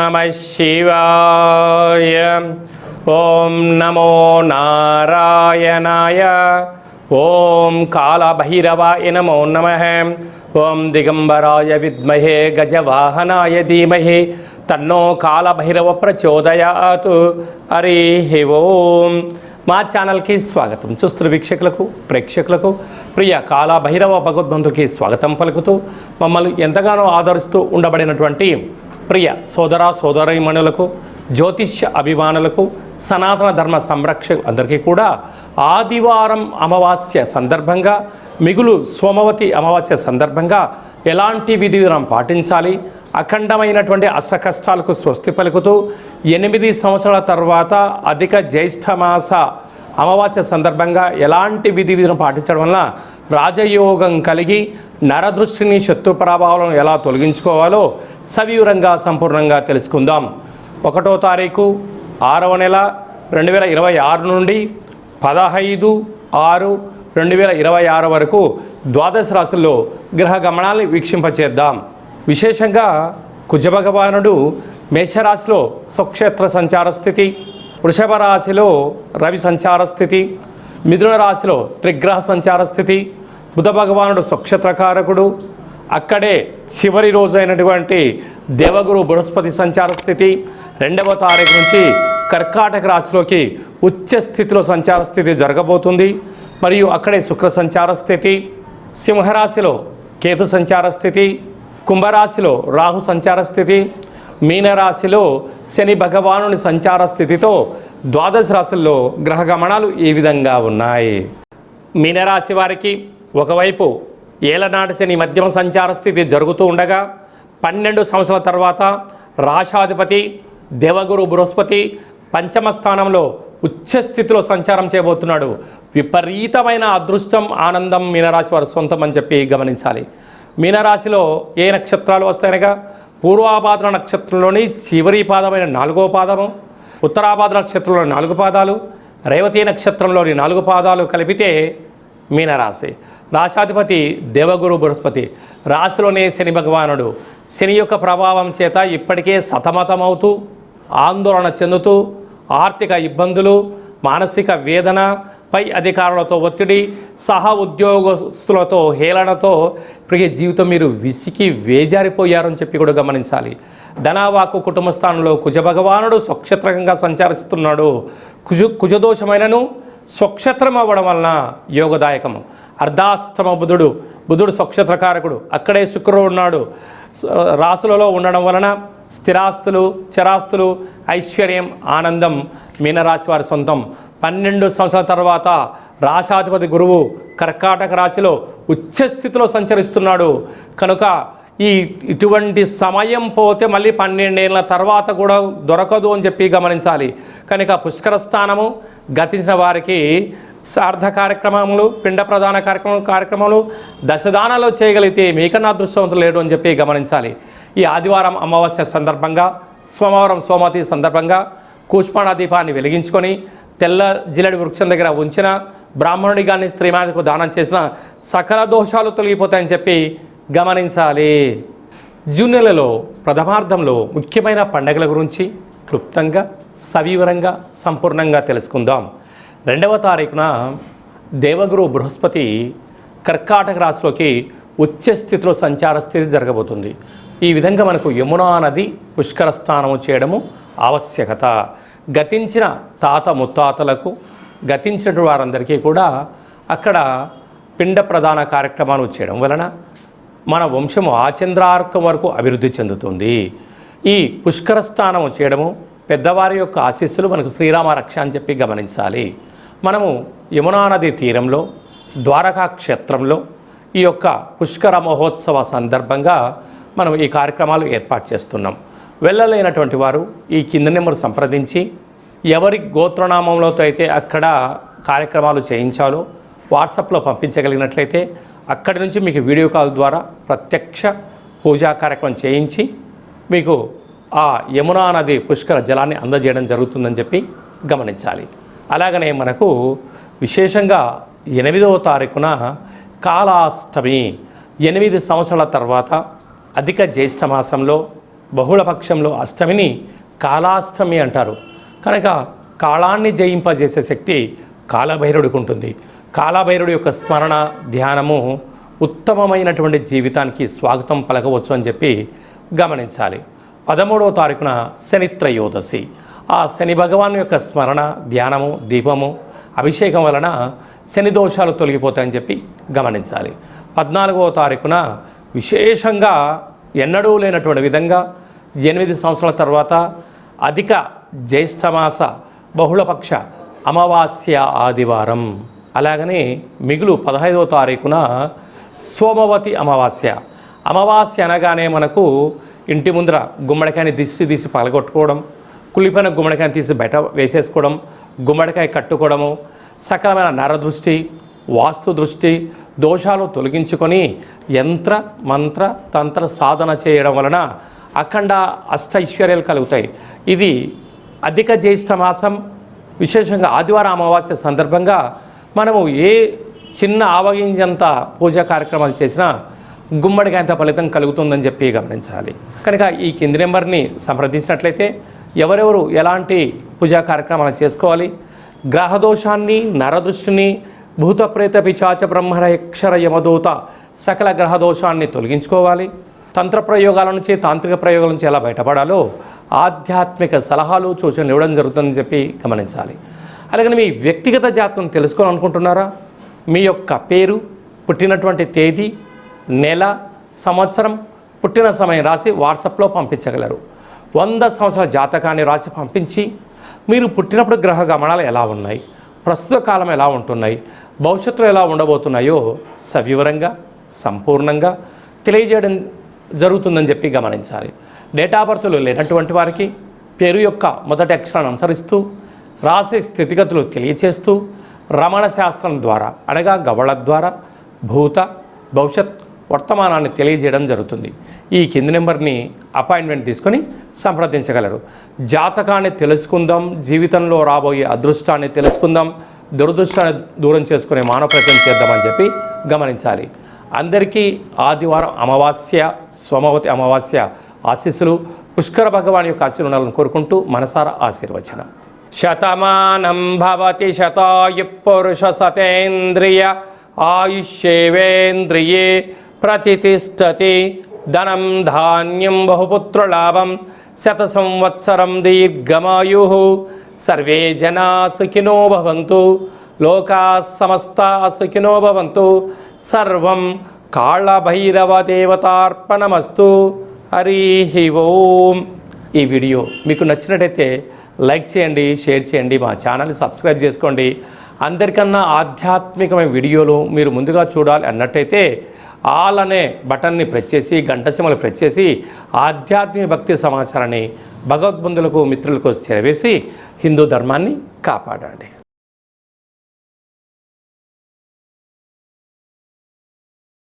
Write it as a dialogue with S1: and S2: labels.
S1: నమః శివాయ. ఓం నమో నారాయణాయ. ఓం కాళభైరవాయ నమో నమః. ఓం దిగంబరాయ విద్మహే గజవాహనాయ ధీమహి తన్నో కాళభైరవ ప్రచోదయాత్. హరి ఓం. మా ఛానల్కి స్వాగతం. చూస్తున్న వీక్షకులకు ప్రేక్షకులకు ప్రియ కాళభైరవ భగవద్బంధుకి స్వాగతం పలుకుతూ మమ్మల్ని ఎంతగానో ఆదరిస్తూ ఉండబడినటువంటి ప్రియ సోదర సోదరీమణులకు, జ్యోతిష్య అభిమానులకు, సనాతన ధర్మ సంరక్షకు అందరికీ కూడా ఆదివారం అమావాస్య సందర్భంగా, మిగులు సోమవతి అమావాస్య సందర్భంగా ఎలాంటి విధి విధానం పాటించాలి, అఖండమైనటువంటి అష్టకష్టాలకు స్వస్తి పలుకుతూ 8 సంవత్సరాల తర్వాత అధిక జ్యేష్ఠమాస అమావాస్య సందర్భంగా ఎలాంటి విధి విధానం పాటించడం వలన రాజయోగం కలిగి నరదృష్టిని, శత్రు ప్రభావాలను ఎలా తొలగించుకోవాలో సవివరంగా సంపూర్ణంగా తెలుసుకుందాం. 1వ తారీఖు 6వ నెల 2026 నుండి 15/6/2026 వరకు ద్వాదశ రాశుల్లో గ్రహ గమనాన్ని వీక్షింపచేద్దాం. విశేషంగా కుజభగవానుడు మేషరాశిలో స్వక్షేత్ర సంచార స్థితి, వృషభ రాశిలో రవి సంచార స్థితి, మిథున రాశిలో త్రిగ్రహ సంచార స్థితి, బుధ భగవానుడు స్వక్షేత్రకారకుడు, అక్కడే చివరి రోజు అయినటువంటి దేవగురు బృహస్పతి సంచార స్థితి, 2వ తారీఖు నుంచి కర్కాటక రాశిలోకి ఉచ్చ స్థితిలో సంచార స్థితి జరగబోతుంది. మరియు అక్కడే శుక్ర సంచార స్థితి, సింహరాశిలో కేతు సంచార స్థితి, కుంభరాశిలో రాహు సంచార స్థితి, మీనరాశిలో శని భగవానుని సంచార స్థితితో ద్వాదశ రాశుల్లో గ్రహ గమనాలు ఈ విధంగా ఉన్నాయి. మీనరాశి వారికి ఒకవైపు ఏలనాటి శని మధ్యమ సంచార స్థితి జరుగుతూ ఉండగా 12 సంవత్సరాల తర్వాత రాశాధిపతి దేవగురు బృహస్పతి పంచమ స్థానంలో ఉచ్చస్థితిలో సంచారం చేయబోతున్నాడు. విపరీతమైన అదృష్టం, ఆనందం మీనరాశి వారు సొంతం అని చెప్పి గమనించాలి. మీనరాశిలో ఏ నక్షత్రాలు వస్తాయనగా పూర్వాభాద్ర నక్షత్రంలోని చివరి పాదమైన 4వ పాదము, ఉత్తరాభాద్ర నక్షత్రంలోని 4 పాదాలు, రేవతి నక్షత్రంలోని 4 పాదాలు కలిపితే మీనరాశి. రాశాధిపతి దేవగురు బృహస్పతి, రాశిలోనే శని భగవానుడు. శని యొక్క ప్రభావం చేత ఇప్పటికే సతమతమవుతూ, ఆందోళన చెందుతూ, ఆర్థిక ఇబ్బందులు, మానసిక వేదన, పై అధికారులతో ఒత్తిడి, సహ ఉద్యోగస్తులతో హేళనతో ఇప్పటికే జీవితం మీరు విసికి వేజారిపోయారని చెప్పి కూడా గమనించాలి. ధనవాకు కుటుంబ స్థానంలో కుజభగవానుడు స్వక్షేత్రంగా సంచరిస్తున్నాడు. కుజదోషమైనను స్వక్షేత్రం అవ్వడం వలన యోగదాయకము. అర్ధాష్టమ బుధుడు స్వక్షేత్రకారకుడు, అక్కడే శుక్రుడు ఉన్నాడు. రాసులలో ఉండడం వలన స్థిరాస్తులు, చరాస్తులు, ఐశ్వర్యం, ఆనందం మీనరాశి వారి సొంతం. 12 సంవత్సరాల తర్వాత రాశాధిపతి గురువు కర్కాటక రాశిలో ఉచ్చస్థితిలో సంచరిస్తున్నాడు. కనుక ఇటువంటి సమయం పోతే మళ్ళీ 12 ఏళ్ళ తర్వాత కూడా దొరకదు అని చెప్పి గమనించాలి. కనుక పుష్కర స్థానము గతించిన వారికి శ్రాద్ధ కార్యక్రమములు, పిండ ప్రధాన కార్యక్రమాలు దశదానాలు చేయగలిగితే మీకన్నా అదృష్టవంతులు లేడు అని చెప్పి గమనించాలి. ఈ ఆదివారం అమావాస్య సందర్భంగా, సోమవారం సోమవతి సందర్భంగా కూష్మాణ దీపాన్ని వెలిగించుకొని తెల్ల జిల్లడి వృక్షం దగ్గర ఉంచిన, బ్రాహ్మణుడి కానీ స్త్రీమాతకు దానం చేసిన సకల దోషాలు తొలగిపోతాయని చెప్పి గమనించాలి. జూన్ నెలలో ప్రథమార్థంలో ముఖ్యమైన పండుగల గురించి క్లుప్తంగా, సవివరంగా, సంపూర్ణంగా తెలుసుకుందాం. 2వ తారీఖున దేవగురు బృహస్పతి కర్కాటక రాశిలోకి ఉచ్చ స్థితిలో సంచార స్థితి జరగబోతుంది. ఈ విధంగా మనకు యమునా నది పుష్కర స్నానము చేయడము ఆవశ్యకత. గతించిన తాత ముత్తాతలకు, గతించిన వారందరికీ కూడా అక్కడ పిండ ప్రధాన కార్యక్రమాలు చేయడం వలన మన వంశము ఆచంద్రార్కం వరకు అభివృద్ధి చెందుతుంది. ఈ పుష్కర స్నానము చేయడము, పెద్దవారి యొక్క ఆశీస్సులు మనకు శ్రీరామ రక్ష అని చెప్పి గమనించాలి. మనము యమునా నది తీరంలో ద్వారకా క్షేత్రంలో ఈ యొక్క పుష్కర మహోత్సవ సందర్భంగా మనం ఈ కార్యక్రమాలు ఏర్పాటు చేస్తున్నాం. వెళ్ళలేనటువంటి వారు ఈ కింద నెంబర్ సంప్రదించి ఎవరి గోత్రనామంలో అయితే అక్కడ కార్యక్రమాలు చేయించాలో వాట్సాప్లో పంపించగలిగినట్లయితే అక్కడి నుంచి మీకు వీడియో కాల్ ద్వారా ప్రత్యక్ష పూజా కార్యక్రమం చేయించి మీకు ఆ యమునా నది పుష్కర జలాన్ని అందజేయడం జరుగుతుందని చెప్పి గమనించాలి. అలాగనే మనకు విశేషంగా 8వ తారీఖున కాళాష్టమి, 8 సంవత్సరాల తర్వాత అధిక జ్యేష్ఠ మాసంలో బహుళపక్షంలో అష్టమిని కాలాష్టమి అంటారు. కనుక కాలాన్ని జయింపజేసే శక్తి కాలభైరవుడికి ఉంటుంది. కాలభైరవుడి యొక్క స్మరణ ధ్యానము ఉత్తమమైనటువంటి జీవితానికి స్వాగతం పలకవచ్చు అని చెప్పి గమనించాలి. 13వ తారీఖున శని త్రయోదశి. ఆ శని భగవాన్ యొక్క స్మరణ ధ్యానము దీపము అభిషేకం వలన శని దోషాలు తొలగిపోతాయని చెప్పి గమనించాలి. 14వ తారీఖున విశేషంగా ఎన్నడూ లేనటువంటి విధంగా 8 సంవత్సరాల తర్వాత అధిక జ్యేష్ఠమాస బహుళపక్ష అమావాస్య ఆదివారం. అలాగనే మిగులు 15వ తారీఖున సోమవతి అమావాస్య. అమావాస్య అనగానే మనకు ఇంటి ముందర గుమ్మడికాయని తీసి పగలగొట్టుకోవడం, కుళ్ళిపోయిన గుమ్మడికాయని తీసి బయట వేసేసుకోవడం, గుమ్మడికాయ కట్టుకోవడము, సకలమైన నరదృష్టి వాస్తు దృష్టి దోషాలు తొలగించుకొని యంత్ర మంత్ర తంత్ర సాధన చేయడం వలన అఖండ అష్టైశ్వర్యాలు కలుగుతాయి. ఇది అధిక జ్యేష్ఠ మాసం విశేషంగా ఆదివారం అమావాస్య సందర్భంగా మనము ఏ చిన్న ఆవగింజంత పూజా కార్యక్రమాలు చేసినా గుమ్మడికాయంత ఫలితం కలుగుతుందని చెప్పి గమనించాలి. కనుక ఈ కింది నెంబర్ని సంప్రదించినట్లయితే ఎవరెవరు ఎలాంటి పూజా కార్యక్రమాలు చేసుకోవాలి, గ్రహదోషాన్ని నరదృష్టిని భూత ప్రేత పిశాచ బ్రహ్మర యక్షర యమదూత సకల గ్రహదోషాన్ని తొలగించుకోవాలి, తంత్ర ప్రయోగాల నుంచి తాంత్రిక ప్రయోగాల నుంచి ఎలా బయటపడాలో ఆధ్యాత్మిక సలహాలు సూచనలు ఇవ్వడం జరుగుతుందని చెప్పి గమనించాలి. అలాగే మీ వ్యక్తిగత జాతకం తెలుసుకోవాలనుకుంటున్నారా? మీ యొక్క పేరు, పుట్టినటువంటి తేదీ, నెల, సంవత్సరం, పుట్టిన సమయం రాసి వాట్సాప్లో పంపించగలరు. 100 సంవత్సరాల జాతకాన్ని రాసి పంపించి మీరు పుట్టినప్పుడు గ్రహ గమనాలు ఎలా ఉన్నాయి, ప్రస్తుత కాలం ఎలా ఉంటున్నాయి, భవిష్యత్తులో ఎలా ఉండబోతున్నాయో సవివరంగా సంపూర్ణంగా తెలియజేయడం జరుగుతుందని చెప్పి గమనించాలి. డేటా బర్త్లు లేనటువంటి వారికి పేరు యొక్క మొదటి అక్షరాన్ని అనుసరిస్తూ రాసే స్థితిగతులు తెలియచేస్తూ రమణ శాస్త్రం ద్వారా అనగా గవళ ద్వారా భూత భవిష్యత్ వర్తమానాన్ని తెలియజేయడం జరుగుతుంది. ఈ కింది నెంబర్ని అపాయింట్మెంట్ తీసుకొని సంప్రదించగలరు. జాతకాన్ని తెలుసుకుందాం, జీవితంలో రాబోయే అదృష్టాన్ని తెలుసుకుందాం, దురదృష్టాన్ని దూరం చేసుకునే మానవ ప్రయత్నం చేద్దామని చెప్పి గమనించాలి. అందరికీ ఆదివారం అమావాస్య సోమవతి అమావాస్య ఆశీస్సులు పుష్కర భగవాన్ యొక్క ఆశీస్సులు ఉండాలని కోరుకుంటూ మనసారా ఆశీర్వచనం. శతమానం భవతి శతాయు పురుష సతేంద్రియ ఆయుష్యేవేంద్రియే ప్రతిష్టతి ధనం ధాన్యం బహుపుత్రలాభం శత సంవత్సరం దీర్ఘమాయు సర్వే జనా సుఖినో భవంతు లోకా సమస్తా సుఖినో భవంతు సర్వం కాళభైరవ దేవతార్పణమస్తు. హరి ఓం. ఈ వీడియో మీకు నచ్చినట్టయితే లైక్ చేయండి, షేర్ చేయండి, మా ఛానల్ని సబ్స్క్రైబ్ చేసుకోండి. అందరికన్నా ఆధ్యాత్మికమైన వీడియోలు మీరు ముందుగా చూడాలి అన్నట్టయితే ఆల్ అనే బటన్ని ప్రెస్ చేసి గంట సింబల్ ప్రెస్ చేసి ఆధ్యాత్మిక భక్తి సమాచారాన్ని భగవద్బంధులకు మిత్రులకు చేరవేసి హిందూ ధర్మాన్ని కాపాడండి.